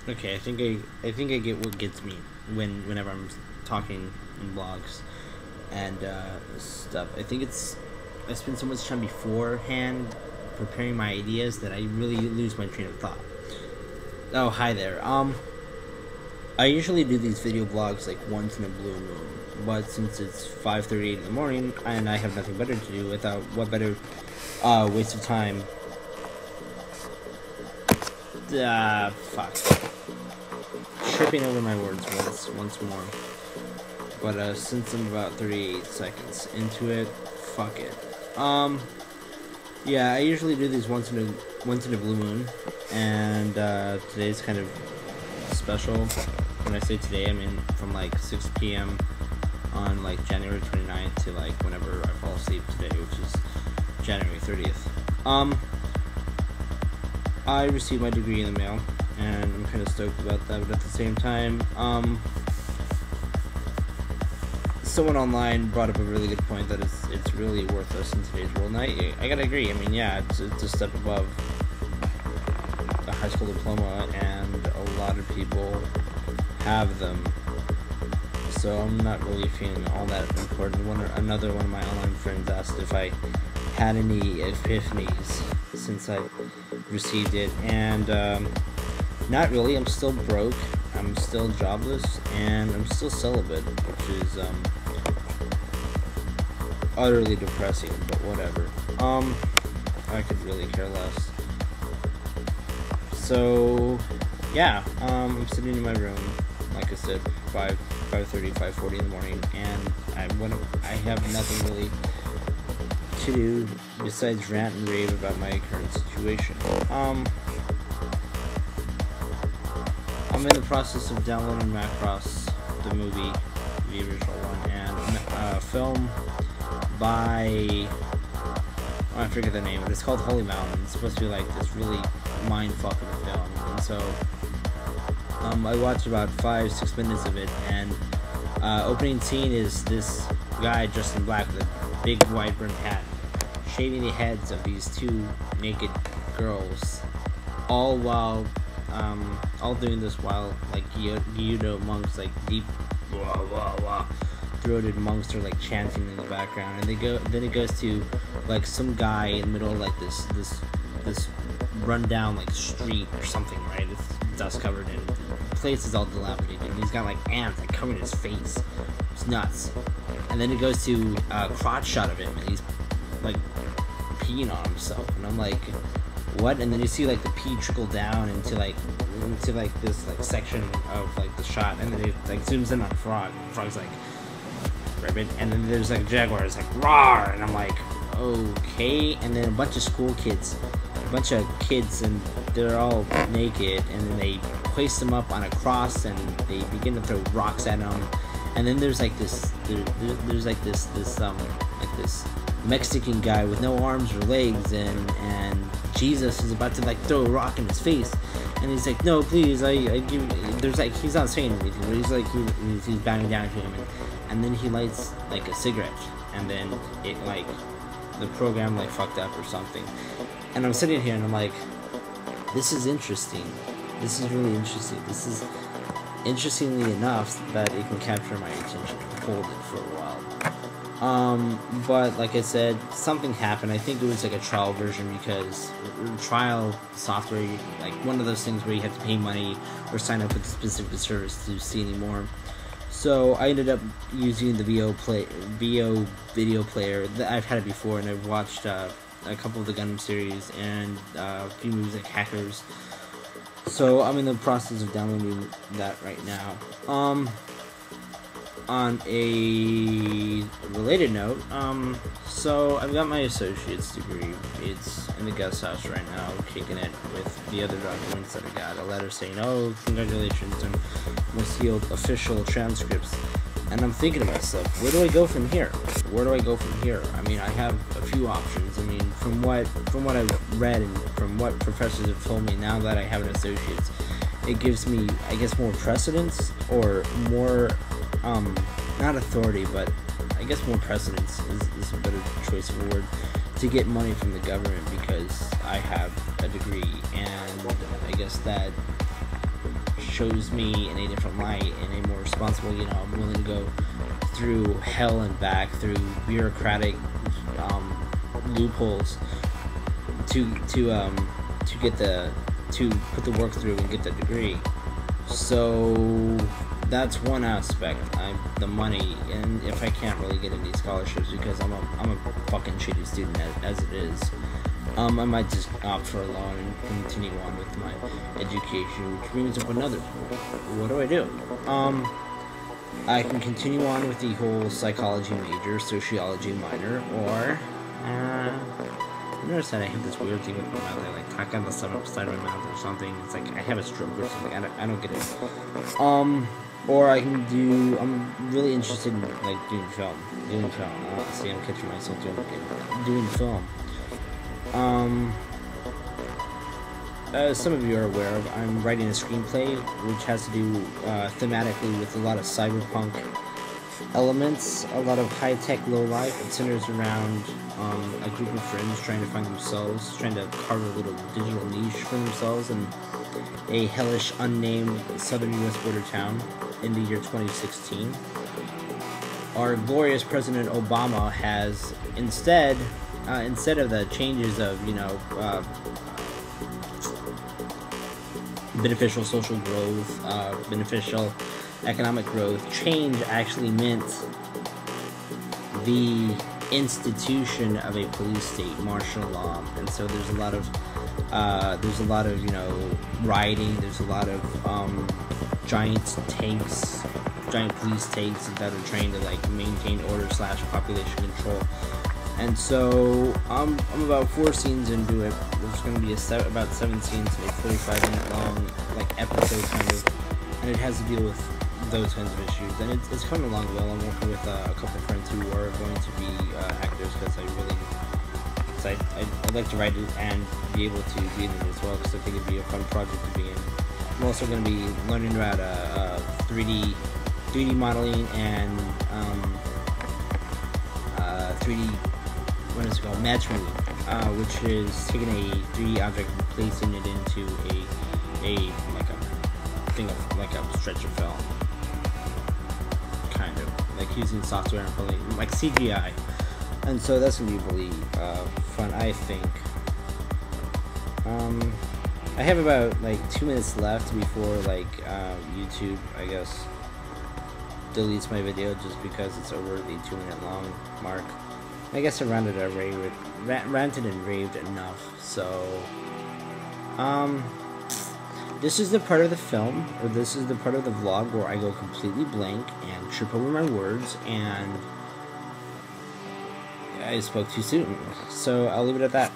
Okay, I think I get what gets me whenever I'm talking in blogs and stuff. I spend so much time beforehand preparing my ideas that I really lose my train of thought. Oh, hi there. I usually do these video blogs like once in a blue moon, but since it's 5:38 in the morning and I have nothing better to do, without what better waste of time? Fuck. Tripping over my words once more. But since I'm about 38 seconds into it, fuck it. Yeah, I usually do these once in a blue moon, and today's kind of special. When I say today, I mean from like 6 p.m. on like January 29th to like whenever I fall asleep today, which is January 30th. I received my degree in the mail, and I'm kind of stoked about that, but at the same time, someone online brought up a really good point that it's really worthless in today's world, and I gotta agree. I mean, yeah, it's a step above a high school diploma, and a lot of people have them, so I'm not really feeling all that important. Another one of my online friends asked if I had any epiphanies since I received it, and not really. I'm still broke, I'm still jobless, and I'm still celibate, which is utterly depressing, but whatever. I could really care less. So yeah, I'm sitting in my room, like I said, 5:30, 5:40 in the morning, and I have nothing really to do besides rant and rave about my current situation. I'm in the process of downloading Macross, the movie, the original one, and a film by, I forget the name, but it's called Holy Mountain. It's supposed to be like this really mind-fucking film, and so I watched about 5-6 minutes of it, and opening scene is this guy dressed in black with a big wide brimmed hat shaving the heads of these two naked girls, all doing this while like Gyudo monks, like deep throated monks, are like chanting in the background, and then it goes to like some guy in the middle of like this rundown like street or something, right? It's dust covered and the place is all dilapidated, and he's got like ants like covering his face. It's nuts. And then it goes to a crotch shot of him, and he's like peeing on himself, and I'm like, what? And then you see like the pee trickle down into this like section of like the shot, and then it like zooms in on a frog, and the frog's like ribbit, and then there's like jaguars like roar, and I'm like, okay. And then a bunch of kids, and they're all naked, and then they place them up on a cross, and they begin to throw rocks at them. And then there's like this Mexican guy with no arms or legs, and Jesus is about to like throw a rock in his face, and he's like, no, please, I give. There's like, he's not saying anything, but he's like he's bowing down to him, and then he lights like a cigarette, and then it like the program like fucked up or something, and I'm sitting here and I'm like, this is interesting. This is really interesting. This is interestingly enough that it can capture my attention and hold it for a while. But like I said, something happened. I think it was like a trial version, because trial software, like one of those things where you have to pay money or sign up with a specific service to see anymore. So I ended up using the VO video player. I've had it before, and I've watched a couple of the Gundam series and a few movies like Hackers. So I'm in the process of downloading that right now. On a related note, so I've got my associate's degree. It's in the guest house right now, kicking it with the other documents that I got. A letter saying, oh, congratulations, and my sealed official transcripts. And I'm thinking to myself, where do I go from here? I mean, I have a few options. I mean, from what I've read and from what professors have told me, now that I have an associate's, it gives me, I guess, more precedence, or more, not authority, but I guess more precedence is a better choice of a word, to get money from the government, because I have a degree, and I guess that shows me in a different light, in a more responsible, you know, I'm willing to go through hell and back, through bureaucratic loopholes to get to put the work through and get the degree. So that's one aspect, the money, and if I can't really get any scholarships because I'm a fucking shitty student as it is, I might just opt for a loan and continue on with my education, which brings up another, what do I do? I can continue on with the whole psychology major, sociology minor, or I noticed that I have this weird thing with my mouth. I like talk on the side of my mouth or something. It's like I have a stroke or something. I don't get it. Or I can do. I'm really interested in like doing film. See, I'm catching myself doing film. As some of you are aware of, I'm writing a screenplay which has to do thematically with a lot of cyberpunk elements, a lot of high-tech low-life. It centers around a group of friends trying to find themselves, trying to carve a little digital niche for themselves in a hellish, unnamed southern U.S. border town in the year 2016. Our glorious President Obama has instead of the changes of, you know, beneficial social growth, beneficial economic growth, change actually meant the institution of a police state, martial law. And so there's a lot of you know, rioting. There's a lot of giant police tanks that are trying to like maintain order / population control. And so I'm about 4 scenes into it. There's going to be about 7 scenes, a 45-minute long like episode kind of, and it has to deal with those kinds of issues. And it's coming along well. I'm working with a couple friends who are going to be actors because I'd like to write it and be able to be in it as well, because I think it'd be a fun project to be in. I'm also going to be learning about 3D modeling and 3D, what is it called, matchmaking, which is taking a 3D object and placing it into like a stretcher film, kind of like using software and pulling like CGI. And so that's gonna be really fun, I think. I have about like 2 minutes left before like YouTube, I guess, deletes my video just because it's over the 2 minute long mark. I guess I ranted and raved enough. So this is the part of the film, or this is the part of the vlog where I go completely blank and trip over my words, and I spoke too soon. So I'll leave it at that.